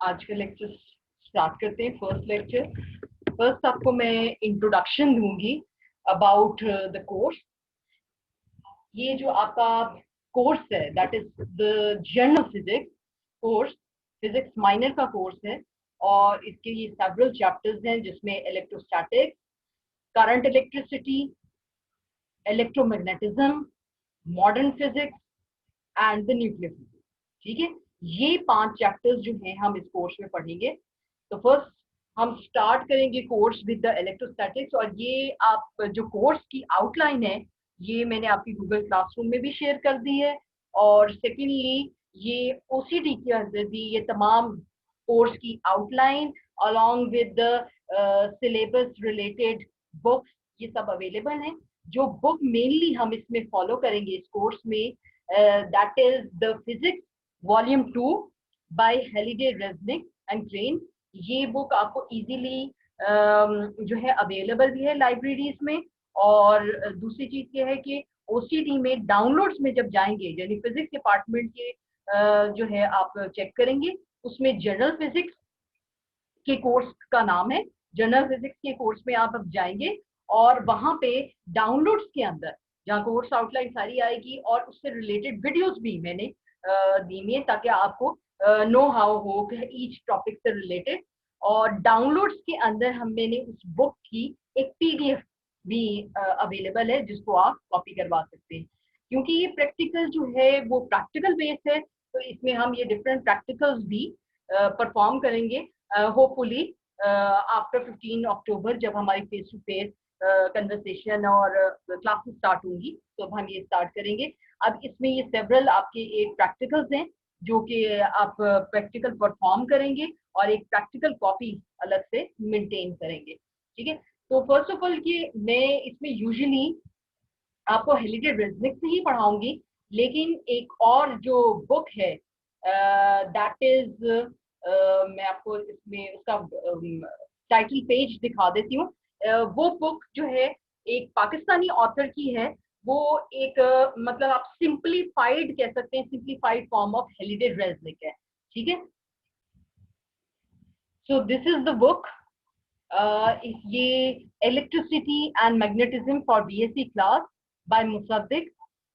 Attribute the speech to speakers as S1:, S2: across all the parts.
S1: आज का lecture start करते हैं। First lecture. फर्स्ट आपको मैं इंट्रोडक्शन दूंगी अबाउट द कोर्स। ये जो आपका कोर्स है that is the general physics course, physics minor का कोर्स है और इसके ये सेवरल चैप्टर्स हैं जिसमें electrostatics, current electricity, electromagnetism, modern physics and the nuclear physics. ठीक है, ये 5 चैप्टर्स जो हैं हम इस कोर्स में पढ़ेंगे। तो फर्स्ट हम स्टार्ट करेंगे कोर्स विद द इलेक्ट्रोस्टैटिक्स। और ये आप जो कोर्स की आउटलाइन है ये मैंने आपकी गूगल क्लासरूम में भी शेयर कर दी है। और सेकेंडली ये ओसीडी के अंदर भी ये तमाम कोर्स की outline along with the syllabus related books ये सब अवेलेबल हैं। जो बुक मेनली हम इसमें फॉलो करेंगे इस कोर्स में, that is the physics volume 2 by Halliday Resnick and Krane. ये बुक आपको इजीली जो है अवेलेबल भी है लाइब्रेरीज में। और दूसरी चीज ये है कि ओसीडी में डाउनलोड्स में जब जाएंगे यानी फिजिक्स डिपार्टमेंट के जो है आप चेक करेंगे उसमें जनरल फिजिक्स के कोर्स का नाम है। जनरल फिजिक्स के कोर्स में आप अब जाएंगे और वहां पे डाउनलोड्स के अंदर जहाँ कोर्स आउटलाइन सारी आएगी और उससे रिलेटेड वीडियोस भी मैंने दी हुई है ताकि आपको नो हाउ हो ईच टॉपिक से रिलेटेड। और डाउनलोड्स के अंदर हम मैंने उस बुक की एक पीडीएफ भी अवेलेबल है जिसको आप कॉपी करवा सकते हैं। क्योंकि ये प्रैक्टिकल जो है वो प्रैक्टिकल बेस्ड है तो इसमें हम ये डिफरेंट प्रैक्टिकल्स भी परफॉर्म करेंगे होपफुली आफ्टर 15 अक्टूबर जब हमारी फेस टू फेस कन्वर्सेशन और क्लासेस स्टार्ट होंगी तो अब हम ये स्टार्ट करेंगे। अब इसमें ये सेवरल आपके एक प्रैक्टिकल्स हैं जो कि आप प्रैक्टिकल परफॉर्म करेंगे और एक प्रैक्टिकल कॉपी अलग से मेंटेन करेंगे। ठीक है, तो फर्स्ट ऑफ ऑल कि मैं इसमें यूजुअली आपको हेलिडे रेजनिक से ही पढ़ाऊंगी, लेकिन एक और जो बुक है दैट इज मैं आपको इसमें उसका टाइटल पेज दिखा देती हूँ। वो बुक जो है एक पाकिस्तानी ऑथर की है। वो एक मतलब आप सिंप्लीफाइड कह सकते हैं, simplified form of Halliday Resnick है। ठीक है, so this is the book. ये electricity and magnetism for BSc class by Musaddiq.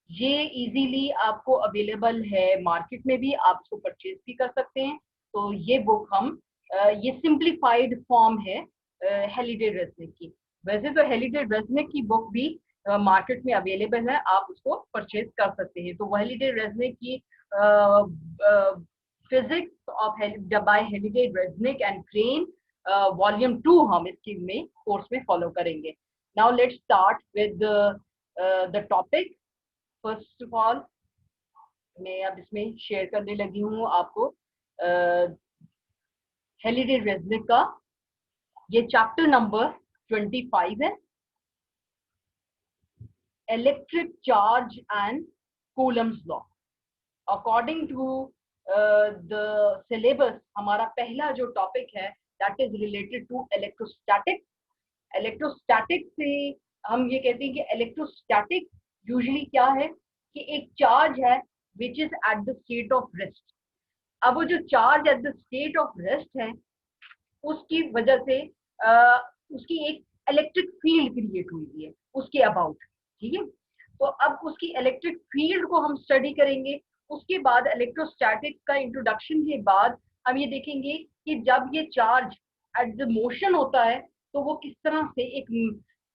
S1: ये इजीली आपको अवेलेबल है मार्केट में भी, आप इसको परचेज भी कर सकते हैं। तो ये बुक हम ये सिंप्लीफाइड फॉर्म है हेलिडे रेजनिक की। वैसे तो हेलिडे रेजनिक की बुक भी मार्केट में अवेलेबल है, आप उसको परचेज कर सकते हैं। तो हेलिडे रेजनिक की physics of by Halliday Resnick and Krane volume 2 हम इसकी में कोर्स में फॉलो करेंगे। Now let's start with the topic. First of all मैं अब इसमें शेयर करने लगी हूँ आपको हेलिडे रेजनिक का ये चैप्टर नंबर 25 है, electric charge and Coulomb's law. According to the syllabus हमारा पहला जो टॉपिक है that is related to electrostatics. Electrostatic से हम ये कहते हैं कि इलेक्ट्रोस्टैटिक यूजुअली क्या है कि एक चार्ज है which is eight the state of rest. अब वो जो charge at the state of rest है उसकी वजह से उसकी एक इलेक्ट्रिक फील्ड क्रिएट हुई है उसके अबाउट। ठीक है, तो अब उसकी इलेक्ट्रिक फील्ड को हम स्टडी करेंगे। उसके बाद इलेक्ट्रोस्टैटिक्स का इंट्रोडक्शन के बाद हम ये देखेंगे कि जब ये चार्ज एट द मोशन होता है तो वो किस तरह से एक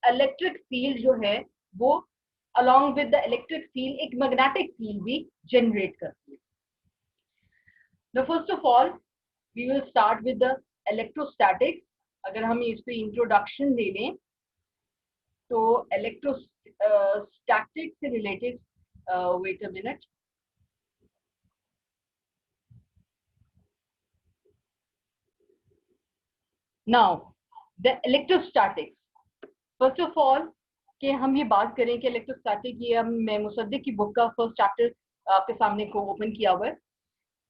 S1: इलेक्ट्रिक फील्ड जो है वो along with the electric field एक मैग्नेटिक फील्ड भी जनरेट करती है। Now, first of all, we will start with the electrostatics. अगर हम इसको इंट्रोडक्शन दे लें तो इलेक्ट्रोस्टैटिक से related, wait a minute, now the electrostatics. First of all कि हम ये बात करें कि इलेक्ट्रोस्टैटिक, ये हम मैं मुसद्दिक की बुक का फर्स्ट चैप्टर आपके सामने को ओपन किया हुआ है।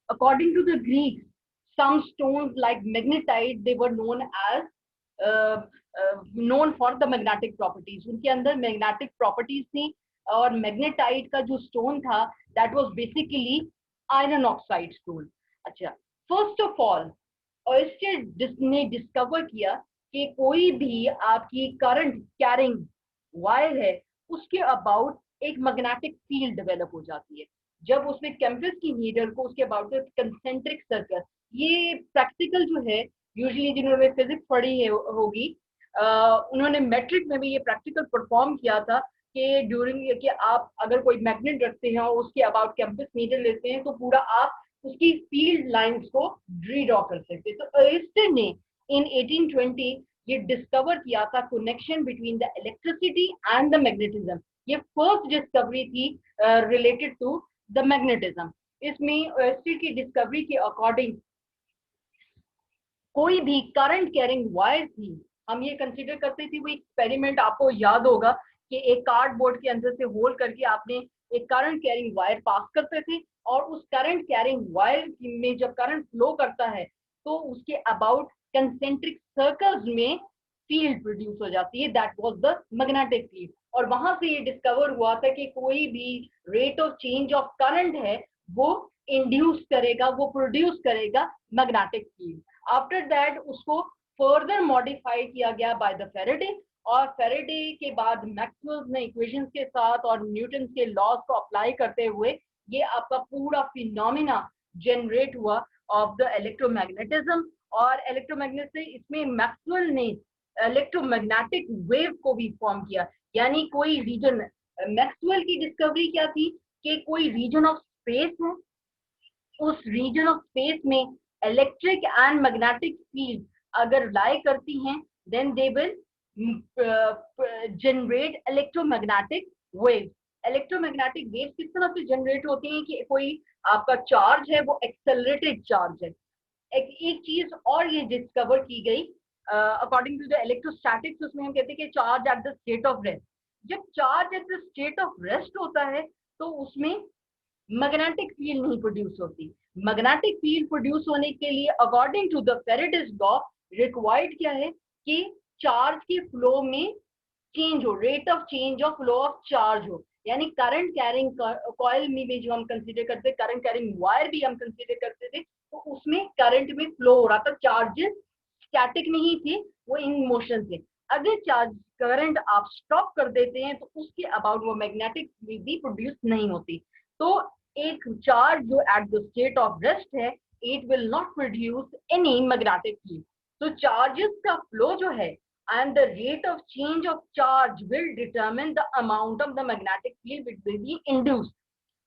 S1: According to the Greeks, some stones like magnetite they were known as known for the magnetic properties. उनके अंदर magnetic properties थी और मैग्नेटाइट का जो स्टोन था that was basically iron oxide stone. अच्छा, first of all ऑयस्टर ने discover किया कि कोई भी आपकी करंट कैरिंग वायर है उसके अबाउट एक मैग्नेटिक फील्ड डेवलप हो जाती है। जब उसने कैंपस की नीडल को उसके अबाउट कंसेंट्रिक सर्कल, ये प्रैक्टिकल जो है यूजुअली जिन्होंने फिजिक्स पढ़ी है होगी, उन्होंने मैट्रिक में भी ये प्रैक्टिकल परफॉर्म किया था कि ड्यूरिंग कि आप अगर कोई मैग्नेट रखते हैं और उसके अबाउट कैंपस नीडल लेते हैं तो पूरा आप उसकी फील्ड लाइंस को रीड्रॉ कर सकते हैं। तो अरिस्टो ने इन 1820 ये डिस्कवर किया था connection between the electricity and the magnetism. ये फर्स्ट डिस्कवरी थी रिलेटेड टू द मैग्नेटिज्म। इसमें अरिस्टो की डिस्कवरी के अकॉर्डिंग कोई भी करंट कैरिंग वायर थी, हम ये कंसीडर करते थे, वो एक्सपेरिमेंट आपको याद होगा कि एक कार्डबोर्ड के अंदर से होल करके आपने एक करंट कैरिंग वायर पास करते थे और उस करंट कैरिंग वायर में जब करंट फ्लो करता है तो उसके अबाउट कंसेंट्रिक सर्कल्स में फील्ड प्रोड्यूस हो जाती है, that was the magnetic field. और वहां से ये डिस्कवर हुआ था कि कोई भी rate of change of current है वो इंड्यूस करेगा, वो प्रोड्यूस करेगा मैग्नेटिक फील्ड। आफ्टर दैट उसको फर्दर मॉडिफाई किया गया बाय द फेरेडे, और फेरेडे के बाद मैक्सवेल ने इक्वेशंस के साथ और न्यूटन के लॉज को अप्लाई करते हुए ये आपका पूरा फिनोमिना जनरेट हुआ ऑफ द इलेक्ट्रोमैग्नेटिज्म। और इलेक्ट्रोमैग्नेट से इसमें मैक्सवेल ने इलेक्ट्रोमैग्नेटिक वेव को भी फॉर्म किया, यानी कोई रीजन, मैक्सवेल की डिस्कवरी क्या थी कि कोई रीजन ऑफ स्पेस है, उस रीजन ऑफ स्पेस में इलेक्ट्रिक एंड मैग्नेटिक फील्ड अगर लाई करती हैं then they will generate electromagnetic wave. Electromagnetic wave किस तरह से जनरेट होती हैं कि कोई आपका चार्ज है वो एक्सेलरेटेड चार्ज है। एक चीज और ये डिस्कवर की गई अकॉर्डिंग टू द इलेक्ट्रोस्टैटिक्स, उसमें हम कहते हैं कि charge at the state of rest. जब charge at the state of rest होता है तो उसमें मैग्नेटिक फील्ड नहीं प्रोड्यूस होती। मैग्नेटिक फील्ड प्रोड्यूस होने के लिए according to the Faraday's law required क्या है कि चार्ज के फ्लो में चेंज हो, rate of change of flow of charge हो। यानी करंट कैरिंग कॉइल में भी जो हम कंसीडर करते थे, करंट कैरिंग वायर भी हम कंसीडर करते थे, तो उसमें करंट में फ्लो हो रहा था, चार्जेस स्टैटिक नहीं थे, वो इन मोशन थे। अगर चार्ज करंट आप स्टॉप कर देते हैं तो उसके अबाउट वो मैग्नेटिक फील्ड भी प्रोड्यूस नहीं होती। तो एक चार्ज जो at the state of rest है, it will not produce any magnetic field. तो चार्जेस का फ्लो जो है and the rate of change of charge will determine the amount of the magnetic field which will be induced.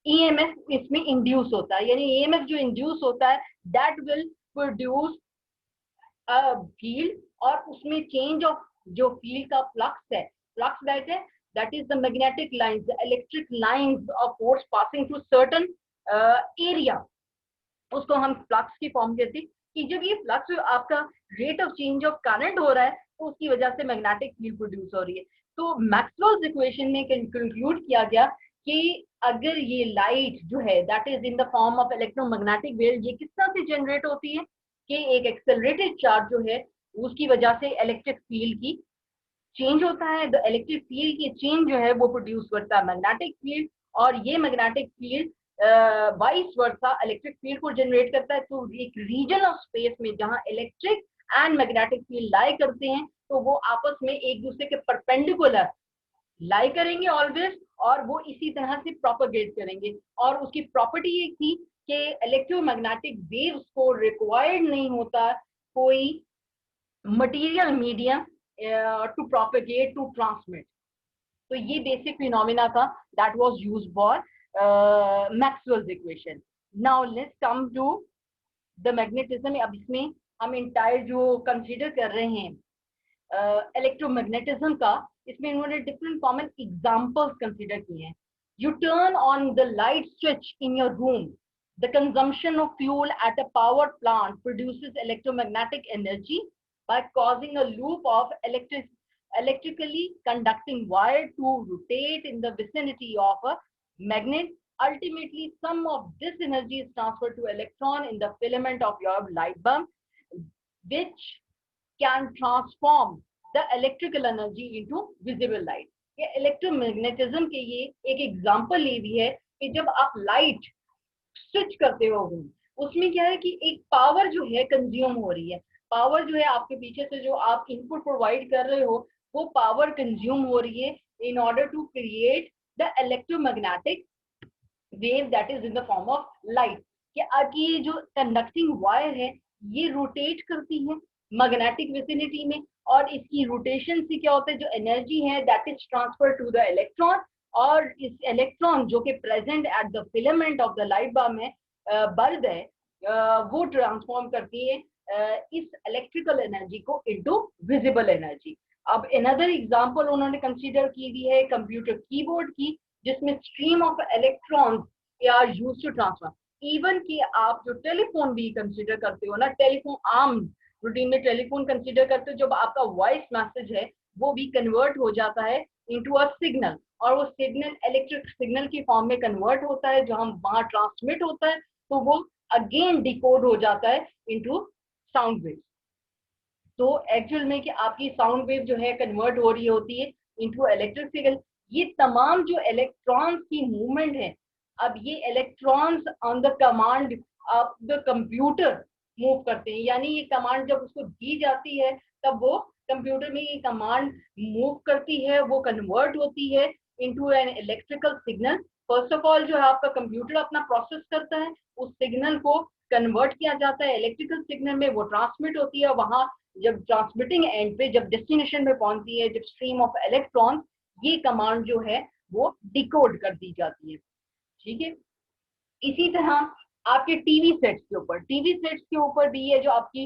S1: EMF इसमें induce होता है, यानी EMF जो induce होता है that will produce a field, और उसमें change of जो field का flux है, flux that is the magnetic lines, the electric lines of force passing through certain area, उसको हम फ्लक्स की फॉर्म कहते हैं। कि जब ये फ्लक्स आपका rate of change of current हो रहा है तो उसकी वजह से मैग्नेटिक फील्ड प्रोड्यूस हो रही है। तो मैक्सवेल्स इक्वेशन में कंक्लूड किया गया कि अगर ये लाइट जो है that is in the form of electromagnetic wave, ये किस तरह से जनरेट होती है कि एक एक्सेलरेटेड चार्ज जो है उसकी वजह से इलेक्ट्रिक फील्ड की चेंज होता है। द इलेक्ट्रिक फील्ड की चेंज जो है वो प्रोड्यूस करता है मैग्नेटिक फील्ड, और ये magnetic field vice versa electric field को जनरेट करता है। तो एक रीजन ऑफ स्पेस में जहां इलेक्ट्रिक एंड मैग्नेटिक फील्ड लाई करते हैं तो वो आपस में एक दूसरे के परपेंडिकुलर लाई करेंगे ऑलवेज, और वो इसी तरह से प्रोपेगेट करेंगे। और उसकी प्रॉपर्टी ये थी कि इलेक्ट्रोमैग्नेटिक वेव्स को रिक्वायर्ड नहीं होता कोई material medium to propagate to transmit. तो ये बेसिक फिनोमिना था that was used for Maxwell's equation. Now let's come to the magnetism. अब इसमें हम इंटायर जो कंसीडर कर रहे हैं इलेक्ट्रोमैग्नेटिज्म का, इसमें इन्होंने डिफरेंट कॉमन एग्जांपल्स कंसीडर किए हैं। U turn on the light switch in your room, the consumption of fuel at a power plant produces electromagnetic energy by causing a loop of electrically conducting wire to rotate in the vicinity of a magnet. Ultimately, some of this energy is transferred to electron in the filament of your light bulb, which can transform the electrical energy into visible light. ये electromagnetism के ये एक example ये भी है कि जब आप लाइट स्विच करते हो उसमें क्या है कि एक पावर जो है कंज्यूम हो रही है, पावर जो है आपके पीछे से जो आप इनपुट प्रोवाइड कर रहे हो वो पावर कंज्यूम हो रही है in order to create the electromagnetic wave that is in the form of light। कि आपकी ये जो कंडक्टिंग वायर है ये रोटेट करती है मैग्नेटिक विसिनिटी में, और इसकी रोटेशन से क्या होता है, जो एनर्जी है that is transfer to the electron, और इस इलेक्ट्रॉन जो कि present at the filament of the light bulb है वो ट्रांसफॉर्म करती है इस इलेक्ट्रिकल एनर्जी को इनटू विजिबल एनर्जी। अब अनदर एग्जांपल उन्होंने कंसीडर की हुई है कंप्यूटर कीबोर्ड की, जिसमें stream of electrons are used to transfer. Even कि आप जो टेलीफोन भी कंसीडर करते हो ना, टेलीफोन आम रूटीन में टेलीफोन कंसीडर करते हो, जब आपका वॉइस मैसेज है वो भी कन्वर्ट हो जाता है इनटू अ सिग्नल, और वो सिग्नल इलेक्ट्रिक सिग्नल की फॉर्म में कन्वर्ट होता है, जो हम वहां ट्रांसमिट होता है, तो वो अगेन डिकोड हो जाता है इनटू साउंड वेव। तो एक्चुअल में कि आपकी साउंड वेव जो है कन्वर्ट हो रही होती है इनटू इलेक्ट्रिक सिग्नल। ये तमाम जो इलेक्ट्रॉन्स की मूवमेंट है, अब ये electrons on the command of the computer move करते हैं, यानी ये कमांड जब उसको दी जाती है तब वो कंप्यूटर में ये कमांड मूव करती है, वो कन्वर्ट होती है into an electrical signal. First of all जो है आपका कंप्यूटर अपना प्रोसेस करता है, उस सिग्नल को कन्वर्ट किया जाता है इलेक्ट्रिकल सिग्नल में, वो ट्रांसमिट होती है वहां, जब ट्रांसमिटिंग एंड पे जब डेस्टिनेशन में पहुंचती है, जब स्ट्रीम ऑफ इलेक्ट्रॉन, ये कमांड जो है वो डिकोड कर दी जाती है। ठीक है, इसी तरह आपके टीवी सेट्स के ऊपर भी ये जो आपकी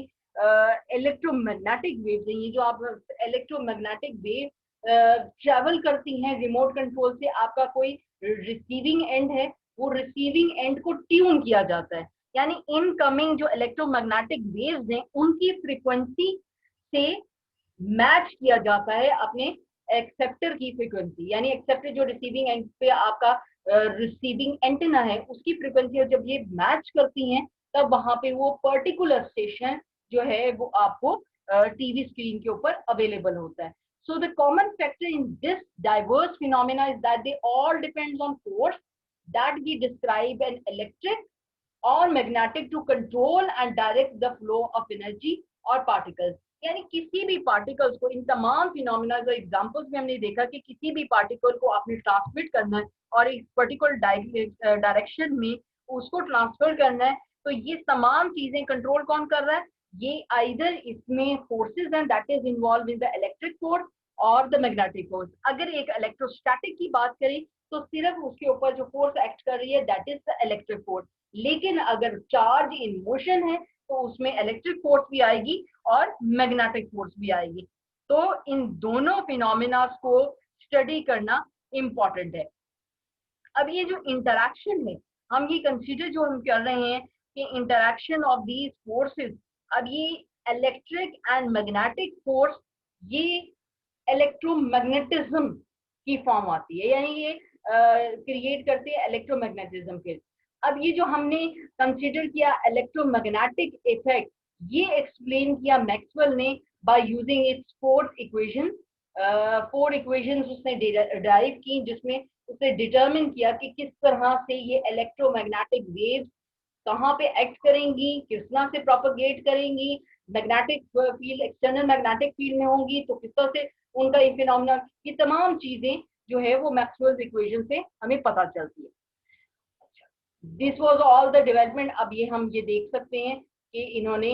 S1: इलेक्ट्रोमैग्नेटिक वेव है, ये जो आप इलेक्ट्रोमैग्नेटिक वेव ट्रेवल करती हैं रिमोट कंट्रोल से, आपका कोई रिसीविंग एंड है, वो रिसीविंग एंड को ट्यून किया जाता है, यानी इनकमिंग जो इलेक्ट्रोमैग्नेटिक वेव्स हैं उनकी फ्रीक्वेंसी से मैच किया जाता है अपने एक्सेप्टर की फ्रीक्वेंसी, यानी एक्सेप्टर जो रिसीविंग एंड पे आपका रिसीविंग एंटेना है उसकी फ्रीक्वेंसी, और जब ये मैच करती हैं तब वहां पे वो पर्टिकुलर स्टेशन जो है वो आपको टीवी स्क्रीन के ऊपर अवेलेबल होता है। So the common factor in this diverse phenomena is that they all depends on force that we describe an electric or magnetic to control and direct the flow of energy or particles। यानी किसी भी particles को, इन तमाम phenomena examples में हमने देखा कि किसी भी पार्टिकल को आपने ट्रांसमिट करना है और एक पर्टिकुलर डायरेक्शन में उसको ट्रांसफर करना है, तो ये तमाम चीजें कंट्रोल कौन कर रहा है, ये आइदर इसमें फोर्सेस हैं that is involve in the electric force और द मैग्नेटिक फोर्स। अगर एक इलेक्ट्रोस्टैटिक की बात करें तो सिर्फ उसके ऊपर जो फोर्स एक्ट कर रही है that is the electric force, लेकिन अगर चार्ज इन मोशन है तो उसमें इलेक्ट्रिक फोर्स भी आएगी और मैग्नेटिक फोर्स भी आएगी। तो इन दोनों फिनोमिना को स्टडी करना इंपॉर्टेंट है। अब ये जो इंटरैक्शन है, हम ये कंसीडर जो हम कर रहे हैं कि इंटरैक्शन ऑफ दीज फोर्सेस, अब ये इलेक्ट्रिक एंड मैग्नेटिक फोर्स ये इलेक्ट्रोमैग्नेटिज्म की फॉर्म आती है, यानी ये क्रिएट करते हैं इलेक्ट्रोमैग्नेटिज्म के। अब ये जो हमने कंसीडर किया इलेक्ट्रोमैग्नेटिक इफेक्ट, ये एक्सप्लेन किया मैक्सवेल ने by using its four equations उसने डिराइव की, जिसमें उसने डिटरमिन किया कि किस तरह से ये इलेक्ट्रोमैग्नेटिक वेव्स कहाँ पे एक्ट करेंगी, किस तरह से प्रोपेगेट करेंगी, magnetic field external magnetic field में होंगी तो किस तरह से उनका ये फिनोमेना, ये तमाम चीजें जो है वो मैक्सवेल इक्वेशन से हमें पता चलती है। This was all the development. अब ये हम ये देख सकते हैं कि इन्होंने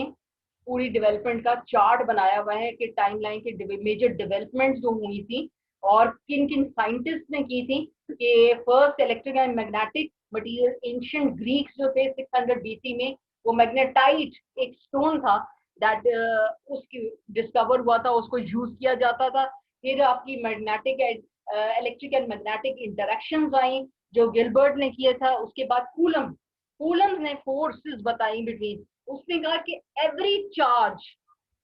S1: पूरी डेवलपमेंट का चार्ट बनाया हुआ है कि टाइमलाइन के मेजर डेवलपमेंट्स जो हुई थी और किन किन साइंटिस्ट ने की थी, कि first electric and magnetic material ancient Greeks जो थे 600 बीसी में, वो मैग्नेटाइट एक स्टोन था दैट उसकी डिस्कवर हुआ था, उसको यूज किया जाता था। फिर आपकी magnetic electric and magnetic interactions आई जो गिलबर्ट ने किया था। उसके बाद कूलम ने फोर्सेस बताई बिटवीन, उसने कहा कि every charge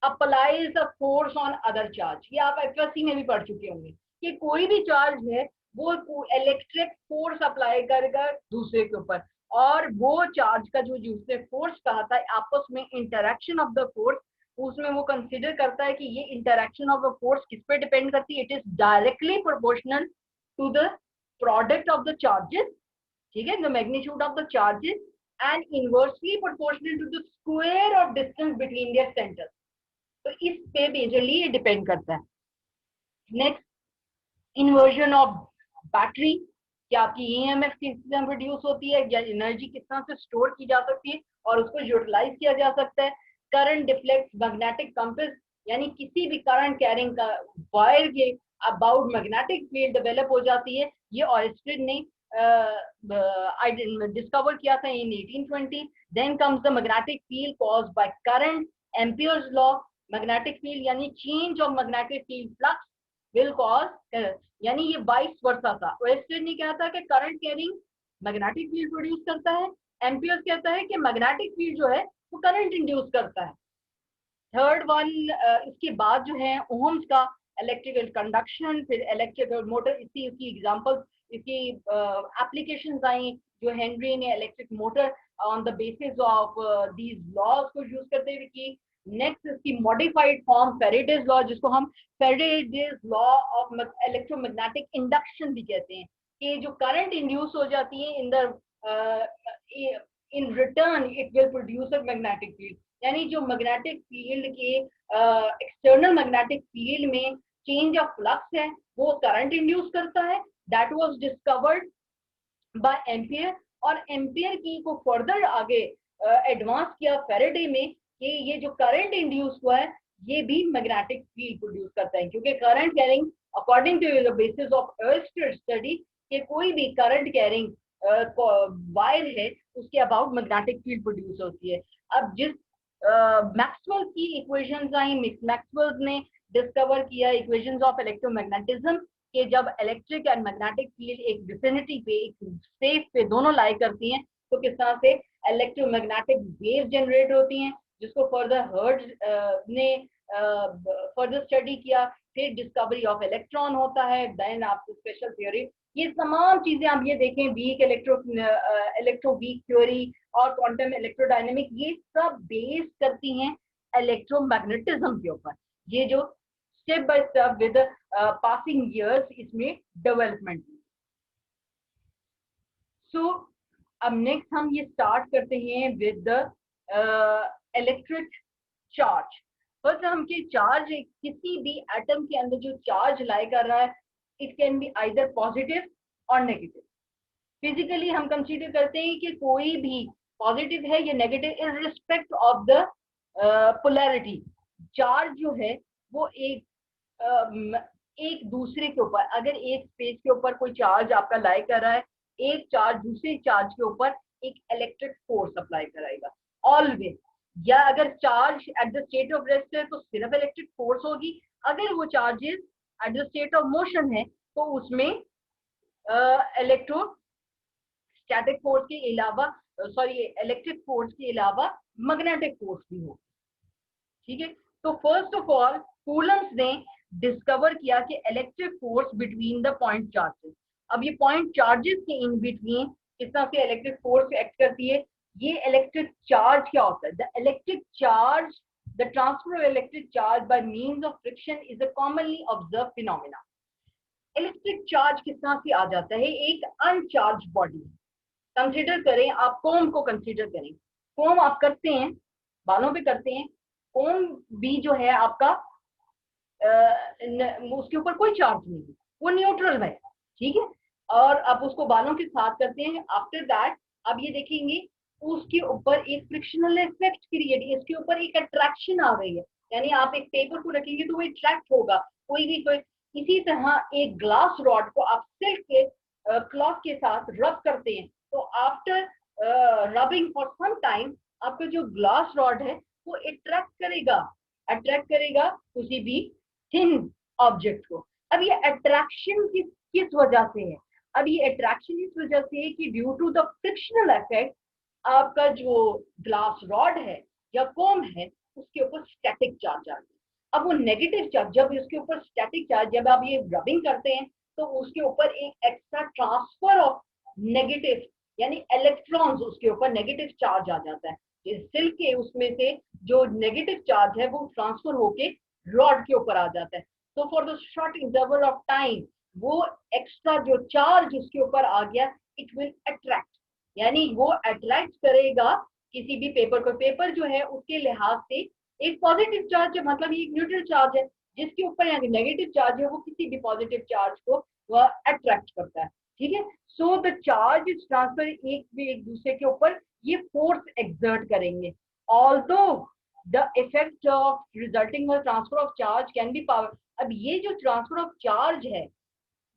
S1: applies a force on other charge. ये आप एफएससी में भी पढ़ चुके होंगे कि कोई भी चार्ज है वो इलेक्ट्रिक फोर्स अप्लाई करेगा दूसरे के ऊपर, और वो चार्ज का जो उसने फोर्स कहा था आपस में इंटरेक्शन ऑफ द फोर्स, उसमें वो कंसिडर करता है कि ये इंटरेक्शन ऑफ द फोर्स किस पे डिपेंड करती है, it is directly proportional to the product of the charges, ठीक है, the magnitude of the charges and inversely proportional to the square of distance between their centers. तो इस पे majorly ये डिपेंड करता है. नेक्स्ट, इन्वर्जन ऑफ बैटरी, कि आपकी ईएमएफ किस तरह प्रोड्यूस होती है, या एनर्जी किस तरह से स्टोर की जा सकती है और उसको यूटिलाइज किया जा सकता है. करंट डिफ्लेक्ट मैग्नेटिक कंपस, यानी किसी भी करंट कैरिंग का वायर के अबाउट मैग्नेटिक फील्ड डेवलप हो जाती है. ये ऑयस्टेड ने डिस्कवर किया था in 1820. Then comes the magnetic field caused by current, Ampere's law. Magnetic field यानी change of magnetic field flux will cause, यानी ये वाइस वर्सा था. ऑयस्टेड ने क्या था कि current carrying magnetic field produce करता है, एम्पियर्स कहता है कि मैग्नेटिक फील्ड जो है वो करंट इंड्यूस करता है. थर्ड वन, इसके बाद जो है ओम्स का इलेक्ट्रिकल कंडक्शन, फिर इलेक्ट्रिकल मोटर, इसकी एग्जांपल, इसकी एप्लीकेशंस आई जो हेनरी ने electric motor on the basis of these laws को यूज करते हुए की. नेक्स्ट इसकी मॉडिफाइड फॉर्म फेरेडेज लॉ, जिसको हम Faraday's law of electromagnetic induction भी कहते हैं, कि जो करंट इंड्यूस हो जाती है in the in return it will produce a magnetic field. यानी जो मैग्नेटिक फील्ड के एक्सटर्नल मैग्नेटिक फील्ड में चेंज ऑफ फ्लक्स है वो करंट इंड्यूस करता है. That was discovered by ampere, और एम्पियर की को फर्दर आगे एडवांस किया फेरेडे में कि ये जो करंट इंड्यूस हुआ है ये भी मैग्नेटिक फील्ड प्रोड्यूस करता है, क्योंकि current carrying according to the basis of Oersted study कि कोई भी करंट कैरिंग वायर है उसके अबाउट मैग्नेटिक फील्ड प्रोड्यूस होती है. अब जिस मैक्सवेल की इक्वेशंस आई, मैक्सवेल ने डिस्कवर किया इक्वेशंस ऑफ इलेक्ट्रोमैग्नेटिज्म, कि जब इलेक्ट्रिक एंड मैग्नेटिक फील्ड एक विसिनिटी पे, एक स्पेस पे दोनों लाई करती हैं तो किस तरह से इलेक्ट्रोमैग्नेटिक वेव जनरेट होती हैं, जिसको फर्दर हर्ट्ज ने फर्दर स्टडी किया. फिर डिस्कवरी ऑफ इलेक्ट्रॉन होता है, देन आपको स्पेशल थ्योरी. ये तमाम चीजें आप ये देखें, वीक इलेक्ट्रो वीक थ्योरी और क्वांटम इलेक्ट्रोडायनेमिक, ये सब बेस करती हैं इलेक्ट्रोमैग्नेटिज्म के ऊपर. ये जो step by step with passing years इसमें डेवलपमेंट. सो अब नेक्स्ट हम ये स्टार्ट करते हैं with the electric charge. First हम कि चार्ज, किसी भी एटम के अंदर जो चार्ज लाई कर रहा है, it can be either positive और नेगेटिव. फिजिकली हम कंसीडर करते हैं कि कोई भी पॉजिटिव है या negative in respect of the polarity. Charge जो है वो एक दूसरे के ऊपर, अगर एक स्पेस के ऊपर कोई चार्ज आपका लाई कर रहा है, एक चार्ज दूसरे चार्ज के ऊपर एक इलेक्ट्रिक फोर्स अप्लाई कराएगा ऑलवेज. या अगर charge at the state of rest है तो सिर्फ इलेक्ट्रिक फोर्स होगी. अगर वो charges eight the state of motion है तो उसमें इलेक्ट्रोस्टैटिक फोर्स के अलावा, इलेक्ट्रिक फोर्स के अलावा मैग्नेटिक फोर्स भी हो. ठीक है. तो फर्स्ट ऑफ ऑल कूलम्स ने डिस्कवर किया कि electric force between the point charges. अब ये पॉइंट चार्जेस के इन बिटवीन किस तरह से इलेक्ट्रिक फोर्स एक्ट करती है. ये इलेक्ट्रिक चार्ज क्या होता है? The electric charge, the transfer of electric charge by means of friction is a commonly observe phenomena. Electric charge किस तरह से आ जाता है? एक अनचार्ज बॉडी. कंसीडर करें, आप कोम को कंसीडर करें. कोम आप करते हैं, बालों पे करते हैं. कोम भी जो है आपका उसके ऊपर कोई चार्ज नहीं है, वो न्यूट्रल है. ठीक है. और आप उसको बालों के साथ करते हैं. आफ्टर दैट अब ये देखेंगे उसके ऊपर एक फ्रिक्शनल इफेक्ट क्रिएट, इसके ऊपर एक अट्रैक्शन आ गई है. यानी आप एक पेपर को रखेंगे तो वो अट्रैक्ट होगा. कोई इसी तरह एक ग्लास रॉड को आप सिल्क के क्लॉथ के साथ रब करते हैं, तो after rubbing for some time आपका जो ग्लास रॉड है वो अट्रैक्ट करेगा किसी भी थिन ऑब्जेक्ट को. अब ये अट्रैक्शन किस वजह से है? अब ये अट्रैक्शन इस वजह से है कि due to the frictional effect आपका जो ग्लास रॉड है या कोम है उसके ऊपर स्टैटिक चार्ज आ गया. अब वो नेगेटिव चार्ज, जब इसके ऊपर स्टैटिक चार्ज, जब आप ये रबिंग करते हैं तो उसके ऊपर एक एक्स्ट्रा ट्रांसफर ऑफ नेगेटिव, यानी इलेक्ट्रॉन्स, उसके ऊपर नेगेटिव चार्ज आ जाता है. सिल्क के उसमें से जो नेगेटिव चार्ज है वो ट्रांसफर होके रॉड के ऊपर आ जाता है. तो for the short interval of time वो एक्स्ट्रा जो चार्ज उसके ऊपर आ गया, इट विल अट्रैक्ट. यानी वो अट्रैक्ट करेगा किसी भी पेपर को। पेपर जो है उसके लिहाज से एक पॉजिटिव चार्ज है, मतलब ये एक न्यूट्रल चार्ज है, जिसके ऊपर यहाँ नेगेटिव चार्ज है वो किसी भी पॉजिटिव चार्ज को वह अट्रैक्ट करता है। ठीक है, so the charge is transfer, एक दूसरे के ऊपर ये फोर्स एक्सर्ट करेंगे। Although the effect of resulting transfer of charge can be power. अब ये जो ट्रांसफर ऑफ चार्ज है,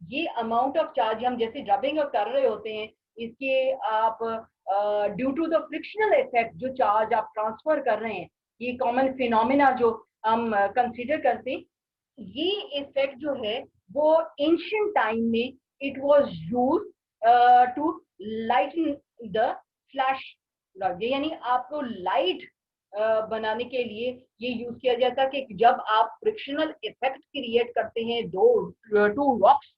S1: ये अमाउंट ऑफ चार्ज हम जैसे रबिंग कर रहे होते हैं, इसके आप due to the frictional effect जो चार्ज आप ट्रांसफर कर रहे हैं, ये कॉमन फिनोमिना जो हम कंसीडर करते हैं, ये इफेक्ट जो है वो एंशिएंट टाइम में it was use to lighten the flash, यानी आपको लाइट बनाने के लिए ये यूज किया जाता कि जब आप फ्रिक्शनल इफेक्ट क्रिएट करते हैं दो टू रॉक्स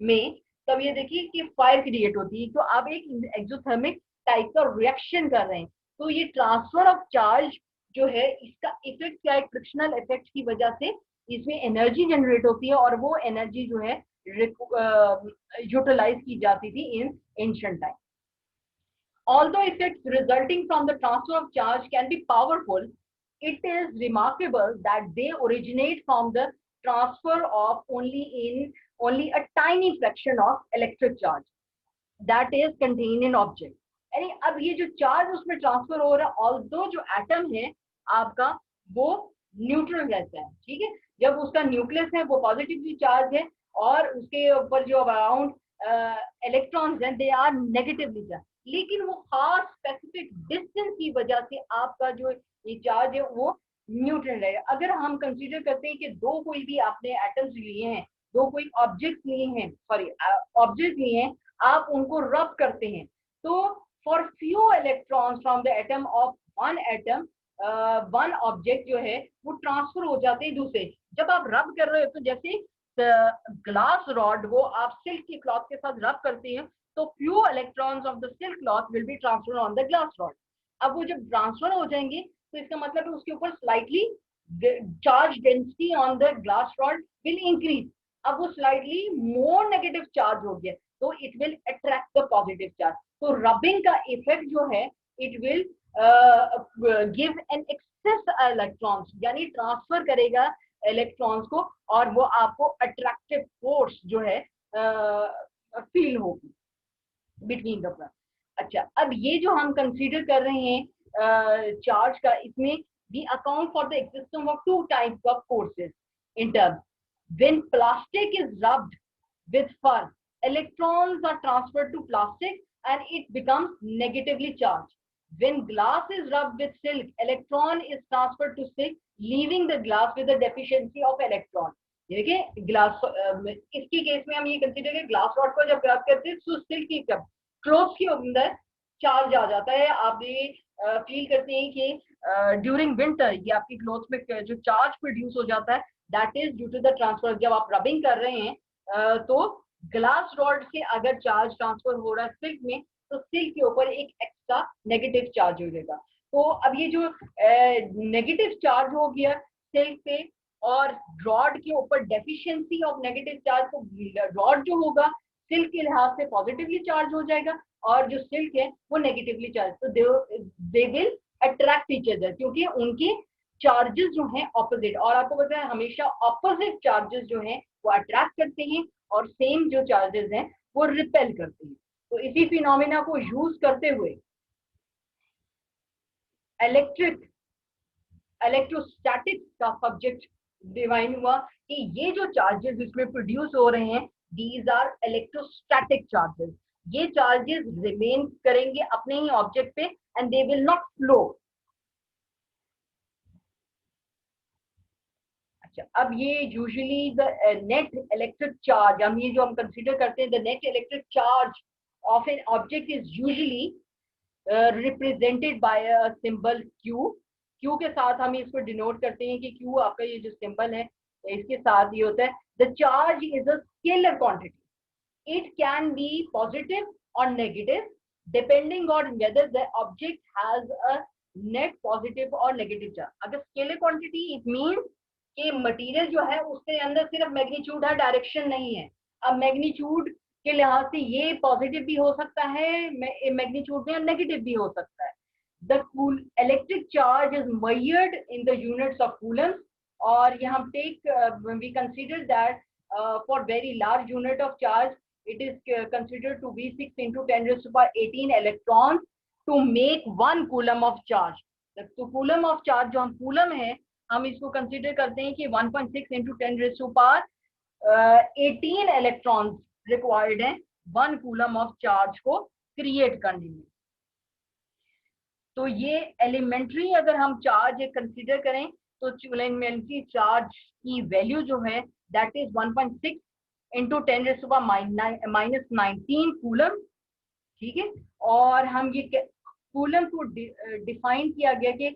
S1: में, तब ये देखिए कि फायर क्रिएट होती है, तो आप एक एक्सोथर्मिक टाइप का रिएक्शन कर रहे हैं। तो ये ट्रांसफर ऑफ चार्ज जो है इसका इफेक्ट क्या है, फ्रिक्शनल इफेक्ट की वजह से इसमें एनर्जी जनरेट होती है और वो एनर्जी जो है यूटिलाइज की जाती थी इन ancient time. Although effects resulting from the transfer of charge can be powerful, it is remarkable that they originate from the transfer of only a tiny fraction of electric charge that is contained in object. यानी अब ये जो charge उसमें transfer हो रहा है, although जो atom है आपका वो न्यूट्रल रहता है, ठीक है, जब उसका न्यूक्लियस है वो पॉजिटिवली चार्ज है और उसके ऊपर जो अराउंड इलेक्ट्रॉन्स हैं दे आर नेगेटिवली चार्ज, लेकिन वो खास स्पेसिफिक डिस्टेंस की वजह से आपका जो ये चार्ज है वो न्यूट्रल रहेगा। अगर हम कंसीडर करते हैं कि दो कोई भी आपने एटम्स लिए हैं, दो कोई ऑब्जेक्ट लिए हैं, सॉरी ऑब्जेक्ट लिए हैं, आप उनको रब करते हैं, तो for few electrons from the atom of one atom one object जो है वो ट्रांसफर हो जाते हैं दूसरे। जब आप रब कर रहे हो तो जैसे ग्लास रॉड वो आप सिल्क की क्लॉथ के साथ रब करते हैं, तो few electrons of the silk cloth will be transfer on the glass rod. अब वो जब ट्रांसफर हो जाएंगे तो इसका मतलब है उसके ऊपर slightly charge density on the glass rod will increase. अब वो स्लाइटली मोर नेगेटिव चार्ज हो गया तो it will attract the positive charge. तो रबिंग का इफेक्ट जो है it will give an excess electrons, यानी ट्रांसफर करेगा इलेक्ट्रॉन्स को और वो आपको अट्रैक्टिव फोर्स जो है फील होगी बिटवीन द प्लस। अच्छा, अब ये जो हम कंसीडर कर रहे हैं चार्ज का, इसमें we account for the existence of two types of forces in term. When plastic is rubbed with fur, electrons are transferred to plastic and it becomes negatively charged. When glass is rubbed with silk, electron is transferred to silk, leaving the glass with a deficiency of electron. देखिए glass, इसकी case में हम ये consider करें glass rod को जब रब करते हैं तो सिल्क की क्लोथ के अंदर चार्ज आ जाता है। आप ये फील करते हैं कि ड्यूरिंग विंटर ये आपकी क्लोथ में जो चार्ज प्रोड्यूस हो जाता है that is due to the transfer. जब आप रबिंग कर रहे हैं तो ग्लास रॉड से अगर चार्ज ट्रांसफर हो रहा है सिल्क में, तो सिल्क के ऊपर एक एक्स्ट्रा नेगेटिव चार्ज हो जाएगा। तो अब ये जो नेगेटिव चार्ज हो गया सिल्क पे और रॉड के ऊपर डेफिशिएंसी ऑफ नेगेटिव चार्ज, तो रॉड जो होगा सिल्क के लिहाज से पॉजिटिवली चार्ज हो जाएगा और जो सिल्क है वो नेगेटिवली चार्ज, तो they will attract each other क्योंकि उनके चार्जेस जो हैं ऑपोजिट। और आपको पता है हमेशा ऑपोजिट चार्जेस जो हैं वो अट्रैक्ट करते हैं और सेम जो चार्जेस हैं वो रिपेल करते हैं। तो इसी फिनोमिना को यूज करते हुए इलेक्ट्रोस्टैटिक्स का सब्जेक्ट डिवाइन हुआ कि ये जो चार्जेस इसमें प्रोड्यूस हो रहे हैं दीज आर इलेक्ट्रोस्टैटिक चार्जेस। ये चार्जेस रिमेन करेंगे अपने ही ऑब्जेक्ट पे and they will not flow. अच्छा, अब ये usually the net electric charge, हम ये जो हम कंसीडर करते हैं the net electric charge of an object is usually represented by a symbol Q। Q के साथ हम इसको डिनोट करते हैं कि Q आपका ये जो सिंबल है इसके साथ ये होता है the charge is a scalar quantity. It can be positive और negative depending on whether the object has a net positive और नेगेटिव चार्ज। अगर स्केलर क्वांटिटी इट मीन्स कि मटेरियल जो है उसके अंदर सिर्फ मैग्नीट्यूड है, डायरेक्शन नहीं है। अब मैग्नीट्यूड के लिहाज से ये पॉजिटिव भी हो सकता है मैग्नीट्यूड में, और नेगेटिव भी हो सकता है। The electric charge is measured in the units of coulombs, और ये हम take we consider that for very large unit of charge it is considered to be 6 into 10 raised to power 18 electrons to make 1 coulomb of charge। तो coulomb of charge जो हम coulomb है, हम इसको consider करते हैं कि 1.6 into 10 raised to power 18 electrons required हैं 1 कूलम ऑफ चार्ज को क्रिएट करने में। तो ये एलिमेंट्री अगर हम चार्ज कंसीडर करें तो एलिमेंट्री चार्ज की वैल्यू जो है that is 1.6 into 10 raised to power minus 19 coulomb, ठीक है। और हम ये कूलम को डिफाइन किया गया कि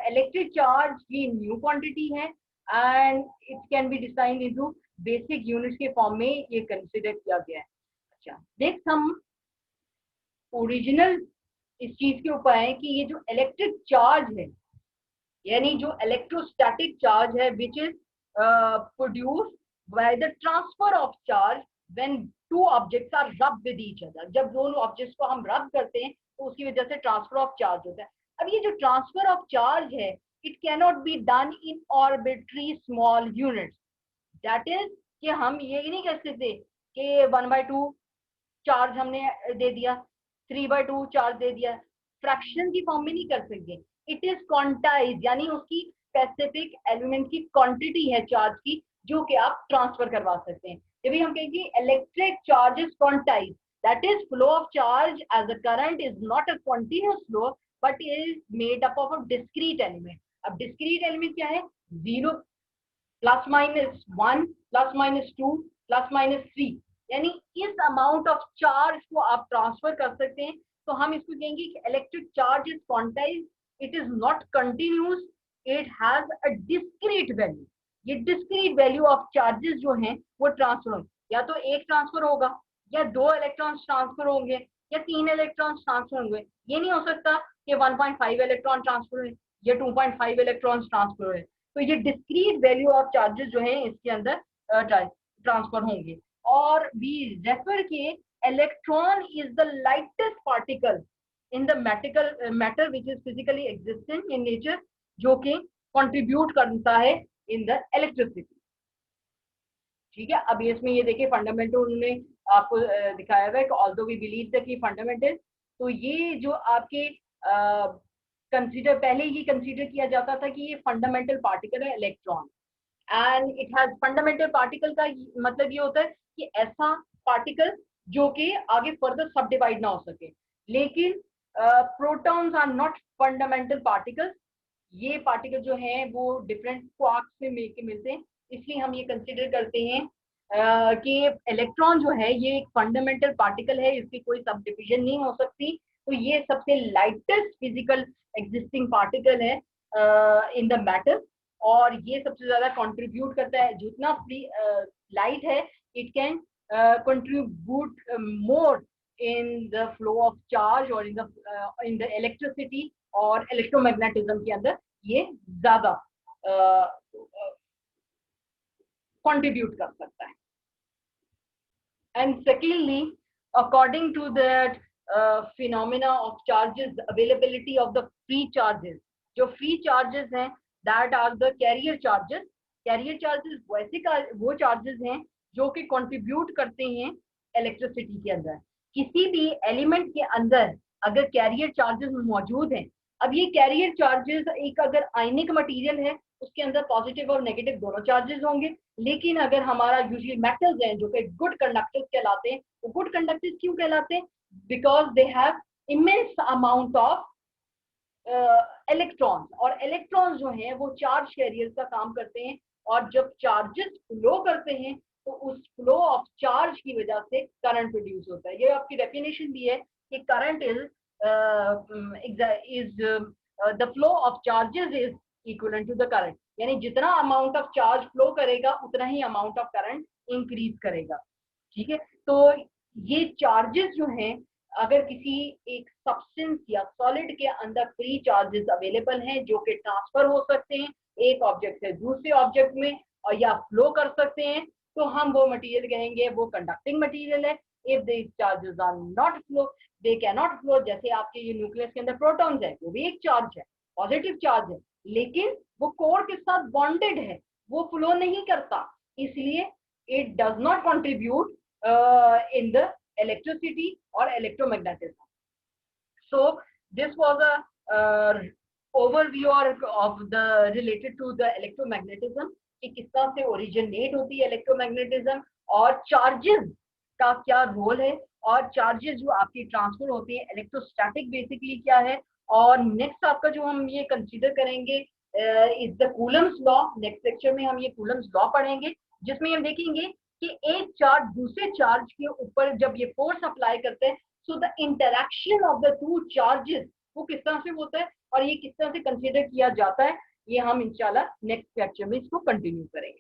S1: इलेक्ट्रिक चार्ज की न्यू क्वांटिटी है and it can be defined into basic units के फॉर्म में ये कंसीडर किया गया है। अच्छा, देख हम ओरिजिनल इस चीज के ऊपर है कि ये जो इलेक्ट्रिक चार्ज है, यानी जो इलेक्ट्रोस्टैटिक चार्ज है which is produce by the transfer of charge when two objects are rub with each other. जब दोनों ऑब्जेक्ट्स को हम रब करते हैं तो उसकी वजह से ट्रांसफर ऑफ चार्ज होता है। अब ये जो ट्रांसफर ऑफ चार्ज है it cannot be done in arbitrary small units, that is कि हम ये नहीं कह सकते कि 1/2 चार्ज हमने दे दिया, 3/2 चार्ज दे दिया, फ्रैक्शन की फॉर्म में नहीं कर सकते। इट इज क्वांटाइज, यानी उसकी स्पेसिफिक एलिमेंट की क्वांटिटी है चार्ज की जो कि आप ट्रांसफर करवा सकते हैं। जब भी हम कहेंगे electric charge is quantize, that is flow of charge as a current is not a continuous flow but is made up of a discrete element. अब डिस्क्रीट एलिमेंट क्या है? 0 plus minus 1 plus minus 2 plus minus 3, यानी इस amount of charge को आप transfer कर सकते हैं। तो हम इसको कहेंगे कि electric charge is quantize, it is not continuous, it has a discrete value. ये डिस्क्रीट वैल्यू ऑफ चार्जेस जो हैं वो ट्रांसफर होंगे, या तो एक ट्रांसफर होगा, या 2 इलेक्ट्रॉन्स ट्रांसफर होंगे, या 3 इलेक्ट्रॉन्स ट्रांसफर होंगे। ये नहीं हो सकता कि 1.5 इलेक्ट्रॉन ट्रांसफर हुए या 2.5 इलेक्ट्रॉन्स ट्रांसफर हुए। तो ये डिस्क्रीट वैल्यू ऑफ चार्जेस जो है इसके अंदर ट्रांसफर होंगे। और वी रेफर के electron is the lightest particle in the matter which is physically existing in nature, जो कि कंट्रीब्यूट करता है इन द इलेक्ट्रिसिटी, ठीक है। अब इसमें ये देखिए फंडामेंटल उन्होंने आपको दिखाया हुआ है कि ऑल्दो वी बिलीव दैट कि फंडामेंटल, तो ये जो आपके कंसीडर पहले ये कंसीडर किया जाता था कि ये फंडामेंटल पार्टिकल है electron, and it has fundamental particle का मतलब ये होता है कि ऐसा पार्टिकल जो कि आगे फर्दर सब डिवाइड ना हो सके। लेकिन protons are not fundamental particles, ये पार्टिकल जो हैं वो डिफरेंट क्वार्क्स में मिलते हैं, इसलिए हम ये कंसीडर करते हैं कि इलेक्ट्रॉन जो है ये एक फंडामेंटल पार्टिकल है, इसकी कोई सब डिविजन नहीं हो सकती। तो ये सबसे लाइटेस्ट फिजिकल एग्जिस्टिंग पार्टिकल है इन द मैटर, और ये सबसे ज्यादा कंट्रीब्यूट करता है। जितना फ्री लाइट है it can contribute more in the flow of charge और इन द इलेक्ट्रिसिटी और इलेक्ट्रोमैग्नेटिज्म के अंदर ये ज्यादा कंट्रीब्यूट कर सकता है। And secondly, according to that phenomena of charges, availability of the free charges, जो free charges हैं that are the carrier charges। carrier charges वैसे वो charges हैं जो कि contribute करते हैं electricity के अंदर। किसी भी element के अंदर अगर carrier charges मौजूद हैं, अब ये कैरियर चार्जेस एक अगर आयनिक मटेरियल है उसके अंदर पॉजिटिव और नेगेटिव दोनों चार्जेस होंगे। लेकिन अगर हमारा यूजुअली मेटल्स हैं जो कि गुड कंडक्टर्स कहलाते हैं, वो गुड कंडक्टर्स क्यों कहलाते हैं? Because they have immense amount of electrons, और इलेक्ट्रॉन्स जो हैं वो चार्ज कैरियर्स का काम करते हैं, और जब चार्जेस फ्लो करते हैं तो उस फ्लो ऑफ चार्ज की वजह से करंट प्रोड्यूस होता है। ये आपकी डेफिनेशन भी है कि current is the flow of charges is equivalent to the current, यानी जितना अमाउंट ऑफ चार्ज फ्लो करेगा उतना ही अमाउंट ऑफ करंट इंक्रीज करेगा, ठीक है। तो ये चार्जेस जो हैं अगर किसी एक सब्सटेंस या सॉलिड के अंदर फ्री चार्जेस अवेलेबल हैं जो कि ट्रांसफर हो सकते हैं एक ऑब्जेक्ट से दूसरे ऑब्जेक्ट में, और या फ्लो कर सकते हैं, तो हम वो मटेरियल कहेंगे वो कंडक्टिंग मटेरियल है। If these charges are not flow they can not flow. जैसे आपके ये न्यूक्लियस के अंदर प्रोटॉन्स है, वो भी एक चार्ज है, पॉजिटिव चार्ज है, लेकिन वो कोर के साथ बॉन्डेड है, वो फ्लो नहीं करता, इसलिए it does not contribute in the electricity or electromagnetism. So this was a overview of the related to the electromagnetism कि किस तरह से ओरिजिनेट होती है इलेक्ट्रोमैग्नेटिज्म और चार्जेस का क्या रोल है, और चार्जेस जो आपकी ट्रांसफर होती है इलेक्ट्रोस्टैटिक बेसिकली क्या है। और नेक्स्ट आपका जो हम ये कंसीडर करेंगे is the Coulomb's law. Next lecture में हम ये कूलम्स लॉ पढ़ेंगे, जिसमें हम देखेंगे कि एक चार्ज दूसरे चार्ज के ऊपर जब ये फोर्स अप्लाई करते हैं, so the interaction of the two charges वो किस तरह से होता है और ये किस तरह से कंसीडर किया जाता है, ये हम इंशाल्लाह नेक्स्ट लेक्चर में इसको कंटिन्यू करेंगे।